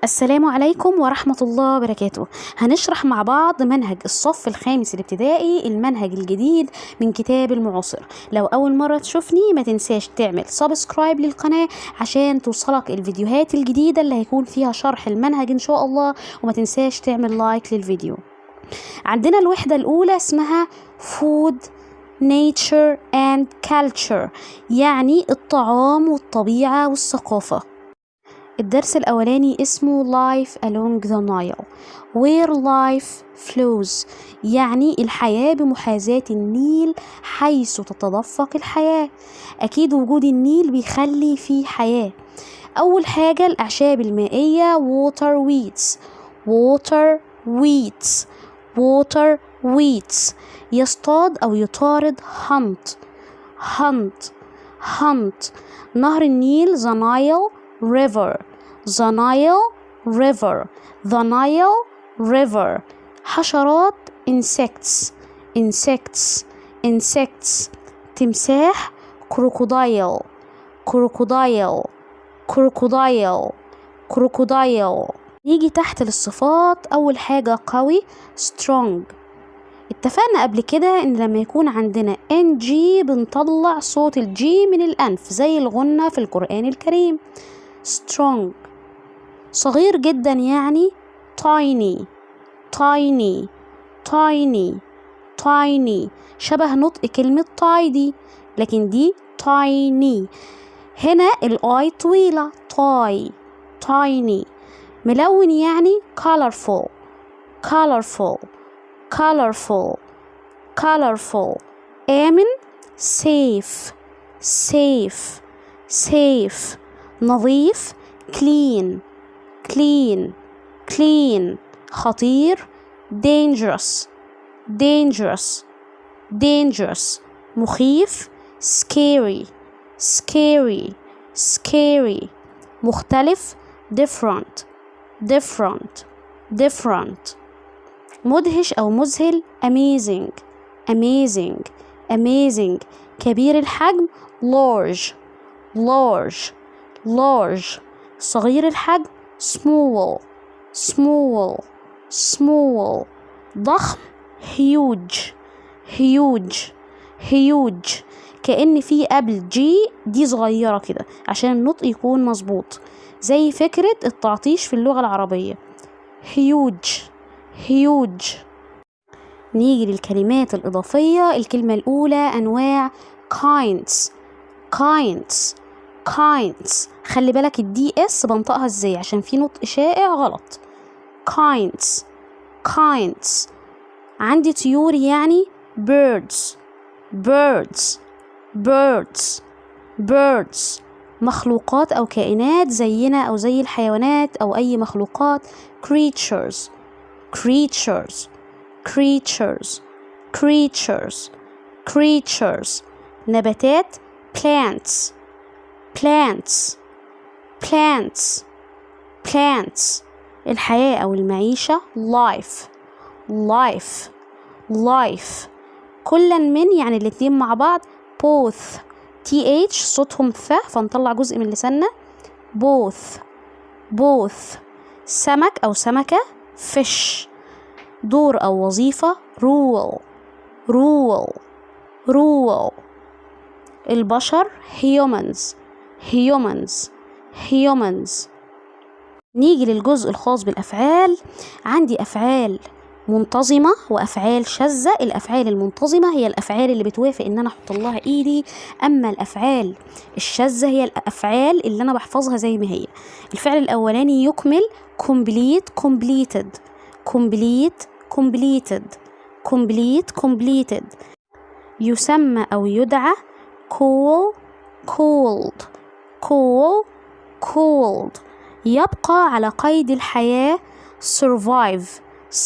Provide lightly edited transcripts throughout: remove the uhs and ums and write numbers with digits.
السلام عليكم ورحمة الله وبركاته. هنشرح مع بعض منهج الصف الخامس الابتدائي، المنهج الجديد من كتاب المعاصر. لو أول مرة تشوفني ما تنساش تعمل سبسكرايب للقناة عشان توصلك الفيديوهات الجديدة اللي هيكون فيها شرح المنهج إن شاء الله، وما تنساش تعمل لايك للفيديو. عندنا الوحدة الأولى اسمها Food, Nature and Culture، يعني الطعام والطبيعة والثقافة. الدرس الأولاني اسمه Life along the Nile where life flows، يعني الحياة بمحاذاة النيل حيث تتدفق الحياة. أكيد وجود النيل بيخلي فيه حياة. أول حاجة الأعشاب المائية water weeds، water weeds، water weeds. يصطاد أو يطارد hunt، hunt، hunt. نهر النيل the Nile river، the Nile river، the Nile river. حشرات insects، insects، insects. تمساح crocodile، crocodile، crocodile، crocodile. يجي تحت للصفات. أول حاجة قوي strong. اتفقنا قبل كده ان لما يكون عندنا NG بنطلع صوت الجي من الأنف زي الغنة في القرآن الكريم. strong. صغير جدا يعني tiny، tiny، tiny، tiny. شبه نطق كلمة tidy لكن دي tiny. هنا الآي طويلة تاي، tiny. ملون يعني colorful، colorful، colorful، colorful. آمن safe، safe، safe. نظيف clean، clean، clean. خطير dangerous، dangerous، dangerous. مخيف scary، scary، scary. مختلف different، different، different. مدهش أو مذهل amazing، amazing، amazing. كبير الحجم large، large، large. صغير الحجم small، small، small. ضخم huge، huge، huge. كأن في قبل جي دي صغيرة كده عشان النطق يكون مظبوط، زي فكرة التعطيش في اللغة العربية huge، huge. نيجي للكلمات الإضافية. الكلمة الأولى أنواع kinds، kinds، kinds. خلي بالك الدي اس بنطقها ازاي عشان في نطق شائع غلط. kinds، kinds. عندي طيور يعني birds، birds، birds، birds. مخلوقات أو كائنات زينا أو زي الحيوانات أو أي مخلوقات creatures، creatures، creatures، creatures، creatures. نباتات plants، plants، plants، plants. الحياة أو المعيشة life، life، life. كلا من يعني الاتنين مع بعض both، th صوتهم ث فنطلع جزء من لساننا both، both. سمك أو سمكة fish. دور أو وظيفة rule، rule، rule. البشر humans، humans، humans. نيجي للجزء الخاص بالأفعال. عندي أفعال منتظمة وأفعال شاذة. الأفعال المنتظمة هي الأفعال اللي بتوافق إن أنا أحط لها إيدي، أما الأفعال الشاذة هي الأفعال اللي أنا بحفظها زي ما هي. الفعل الأولاني يكمل complete، completed، complete، completed، complete، completed. يسمى أو يدعى cool، cooled، cool، cooled. يبقى على قيد الحياة survive،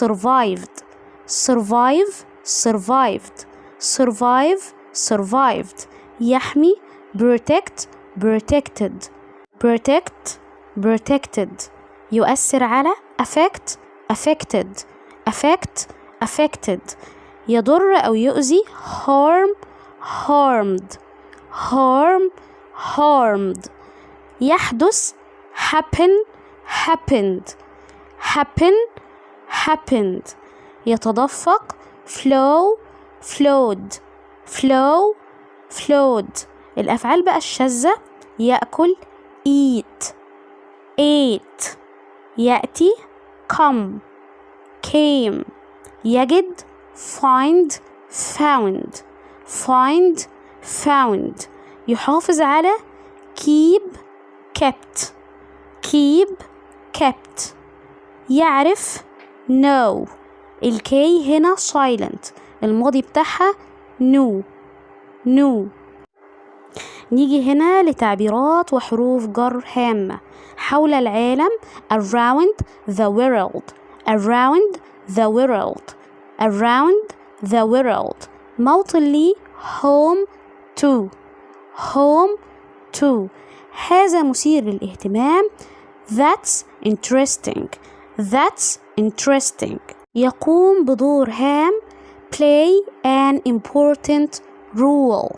survived، survive، survived، survive، survived. يحمي protect، protected، protect، protected. يؤثر على affect، affected، affect، affected. يضر أو يؤذي harm، harmed، harm، harmed. يحدث happen، happened happen happened. يتدفق flow flowed flow flowed. الأفعال بقى الشاذة يأكل eat ate يأتي come came يجد find found find found. يحافظ على keep kept keep kept. يعرف know. الكي هنا silent الماضي بتاعها knew knew. نيجي هنا لتعبيرات وحروف جر هامة. حول العالم around the world around the world around the world. موطن لي home to home to. هذا مثير للاهتمام that's interesting that's interesting. يقوم بدور هام play an important role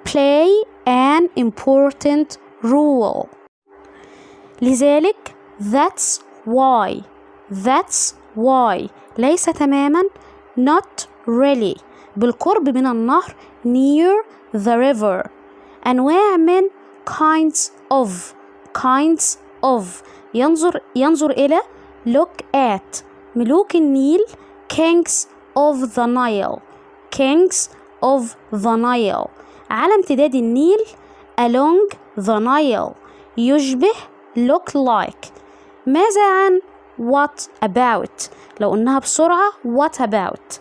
play an important role. لذلك that's why ليس تماما not really. بالقرب من النهر near the river. أنواع من kinds of ينظر إلى look at. ملوك النيل kings of the Nile. على امتداد النيل along the Nile. يشبه look like. ماذا عن what about؟ لو قلناها بسرعة what about.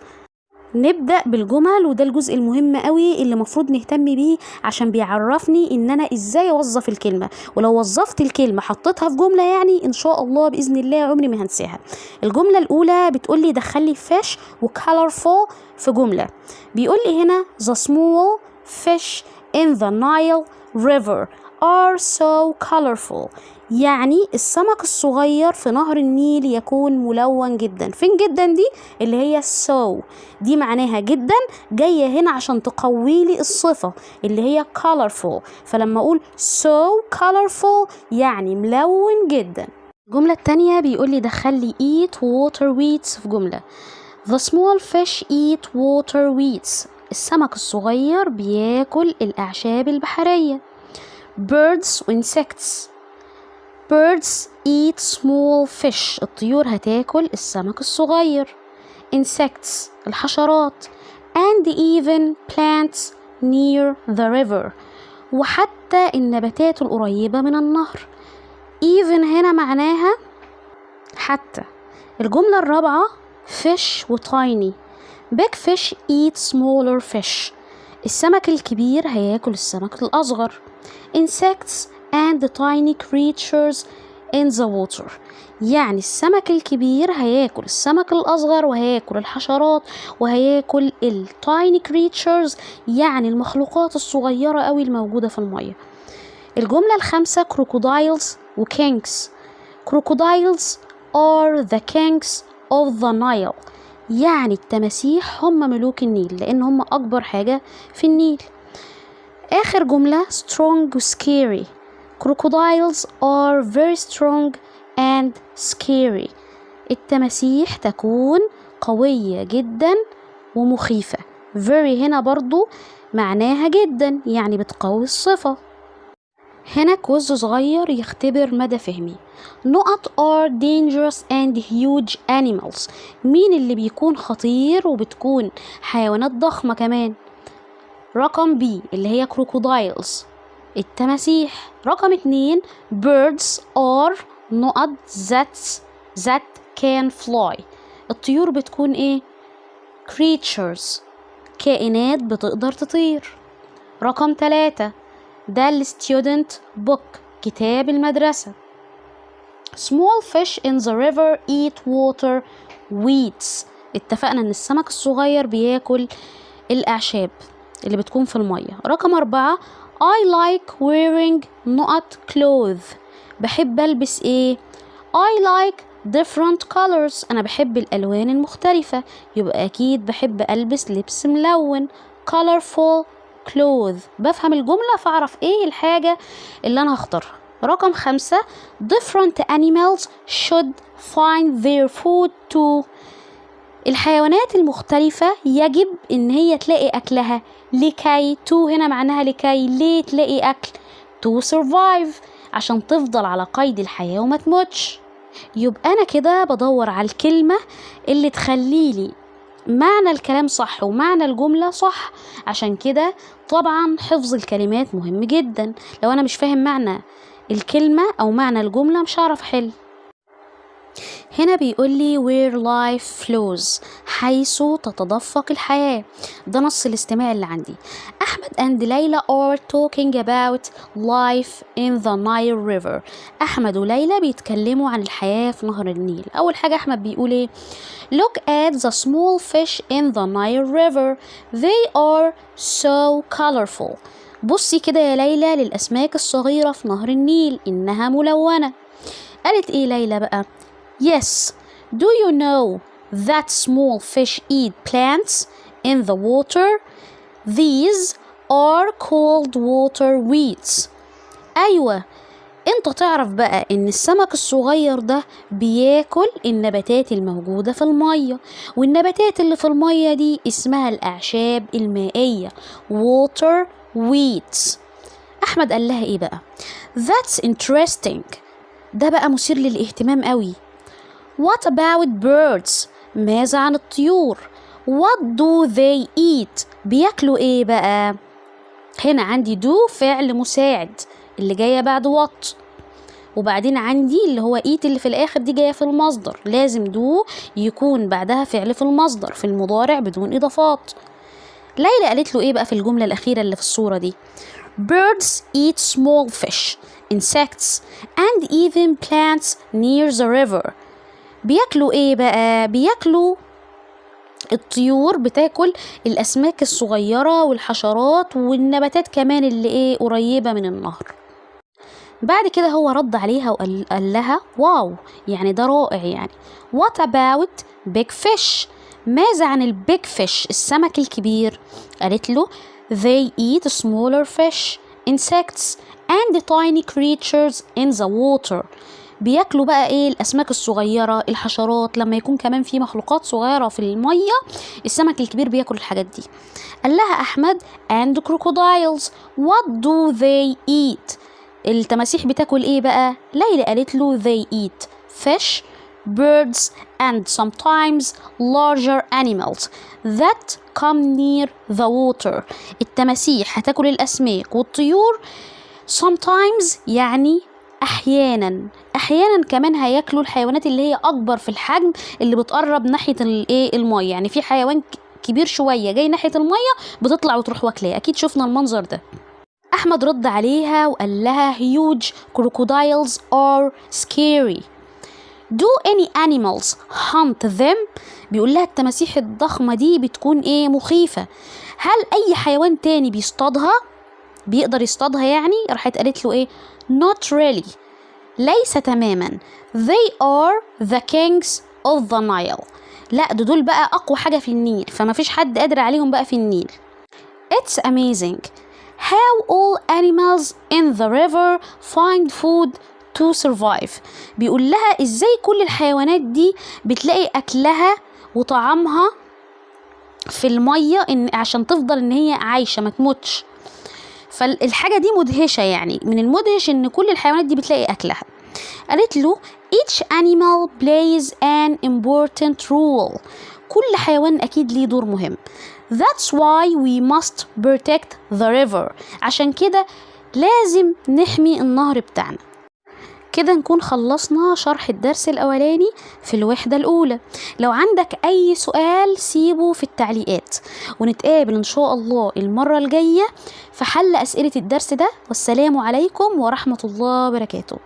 نبدأ بالجمل، وده الجزء المهم قوي اللي مفروض نهتم بيه عشان بيعرفني ان انا ازاي اوظف الكلمة. ولو وظفت الكلمة حطيتها في جملة يعني ان شاء الله بإذن الله عمري ما هنساها. الجملة الاولى بتقولي دخلي fish و colorful في جملة. بيقولي هنا the small fish in the Nile river are so colorful. يعني السمك الصغير في نهر النيل يكون ملون جدا. فين جدا دي؟ اللي هي so دي معناها جدا، جاية هنا عشان تقوي لي الصفة اللي هي colorful. فلما اقول so colorful يعني ملون جدا. الجملة التانية بيقول لي دخل لي eat water weeds في جملة. the small fish eat water weeds. السمك الصغير بياكل الأعشاب البحرية. birds و insects. birds eat small fish. الطيور هتاكل السمك الصغير. insects الحشرات. and even plants near the river. وحتى النباتات القريبة من النهر. even هنا معناها حتى. الجملة الرابعة fish و tiny. big fish eat smaller fish. السمك الكبير هياكل السمك الأصغر. insects and the tiny creatures in the water. يعني السمك الكبير هياكل السمك الأصغر وهياكل الحشرات وهياكل tiny creatures يعني المخلوقات الصغيرة قوي الموجودة في المية. الجملة الخامسة crocodiles و kings. crocodiles are the kings of the Nile. يعني التماسيح هم ملوك النيل لأن هم أكبر حاجة في النيل. آخر جملة strong و scary. crocodiles are very strong and scary. التماسيح تكون قوية جدا ومخيفة. very هنا برضو معناها جدا يعني بتقوي الصفة. هنا كويز صغير يختبر مدى فهمي. نقط are dangerous and huge animals. مين اللي بيكون خطير وبتكون حيوانات ضخمة كمان؟ رقم B اللي هي crocodiles التماسيح. رقم 2 birds are نقط that can fly. الطيور بتكون ايه؟ creatures كائنات بتقدر تطير. رقم 3 ده الستودنت book كتاب المدرسة. small fish in the river eat water weeds. اتفقنا ان السمك الصغير بياكل الأعشاب اللي بتكون في المية. رقم 4 I like wearing نقط clothes. بحب ألبس ايه؟ I like different colors. أنا بحب الألوان المختلفة، يبقى أكيد بحب ألبس لبس ملون colorful clothes. بفهم الجملة فأعرف ايه الحاجة اللي أنا هختارها. رقم 5 different animals should find their food too. الحيوانات المختلفة يجب إن هي تلاقي أكلها. لكي to هنا معناها لكي، ليه تلاقي أكل؟ to survive، عشان تفضل على قيد الحياة وما تموتش. يبقى أنا كده بدور على الكلمة اللي تخليلي معنى الكلام صح ومعنى الجملة صح. عشان كده طبعا حفظ الكلمات مهم جدا. لو أنا مش فاهم معنى الكلمة أو معنى الجملة مش هعرف حل. هنا بيقولي where life flows، حيث تتدفق الحياة. ده نص الاستماع اللي عندي. أحمد and ليلى are talking about life in the Nile River. أحمد وليلى بيتكلموا عن الحياة في نهر النيل. أول حاجة أحمد بيقول إيه؟ Look at the small fish in the Nile River. They are so colorful. بصي كده يا ليلى للأسماك الصغيرة في نهر النيل، إنها ملونة. قالت إيه ليلى بقى؟ Yes, do you know that small fish eat plants in the water? These are called water weeds. أيوة، انت تعرف بقى ان السمك الصغير ده بياكل النباتات الموجودة في المية، والنباتات اللي في المية دي اسمها الأعشاب المائية water weeds. أحمد قال لها ايه بقى؟ That's interesting. ده بقى مثير للاهتمام قوي. What about birds؟ ماذا عن الطيور؟ What do they eat؟ بياكلوا ايه بقى؟ هنا عندي do فعل مساعد اللي جاية بعد what، وبعدين عندي اللي هو eat اللي في الآخر دي جاية في المصدر. لازم do يكون بعدها فعل في المصدر في المضارع بدون إضافات. ليلى قالت له ايه بقى في الجملة الأخيرة اللي في الصورة دي؟ Birds eat small fish, insects, and even plants near the river. بياكلوا ايه بقى؟ بياكلوا الطيور بتاكل الأسماك الصغيرة والحشرات والنباتات كمان اللي ايه قريبة من النهر. بعد كده هو رد عليها وقال لها واو، يعني ده رائع يعني. What about big fish؟ ماذا عن البيج فيش السمك الكبير؟ قالت له they eat smaller fish, insects and tiny creatures in the water. بياكلوا بقى ايه؟ الاسماك الصغيره، الحشرات، لما يكون كمان في مخلوقات صغيره في الميه السمك الكبير بياكل الحاجات دي. قال لها احمد and crocodiles what do they eat؟ التماسيح بتاكل ايه بقى؟ ليلى قالت له they eat fish, birds and sometimes larger animals that come near the water. التماسيح هتاكل الاسماك والطيور. sometimes يعني احيانا كمان هياكلوا الحيوانات اللي هي اكبر في الحجم اللي بتقرب ناحيه الايه الميه. يعني في حيوان كبير شويه جاي ناحيه الميه بتطلع وتروح واكلاه. اكيد شفنا المنظر ده. احمد رد عليها وقال لها huge crocodiles are scary. do any animals hunt them؟ بيقول لها التماسيح الضخمه دي بتكون ايه؟ مخيفه. هل اي حيوان تاني بيصطادها؟ بيقدر يصطادها يعني؟ راحت قالت له ايه؟ not really، ليس تماما. they are the kings of the Nile. لا دول بقى اقوى حاجه في النيل، فما فيش حد قادر عليهم بقى في النيل. it's amazing how all animals in the river find food to survive. بيقول لها ازاي كل الحيوانات دي بتلاقي اكلها وطعامها في الميه عشان تفضل ان هي عايشه ما تموتش. فالحاجة دي مدهشة، يعني من المدهش ان كل الحيوانات دي بتلاقي اكلها. قالت له each animal plays an important role. كل حيوان اكيد ليه دور مهم. that's why we must protect the river. عشان كده لازم نحمي النهر بتاعنا. كده نكون خلصنا شرح الدرس الأولاني في الوحدة الأولى. لو عندك أي سؤال سيبه في التعليقات، ونتقابل إن شاء الله المرة الجاية في حل أسئلة الدرس ده. والسلام عليكم ورحمة الله وبركاته.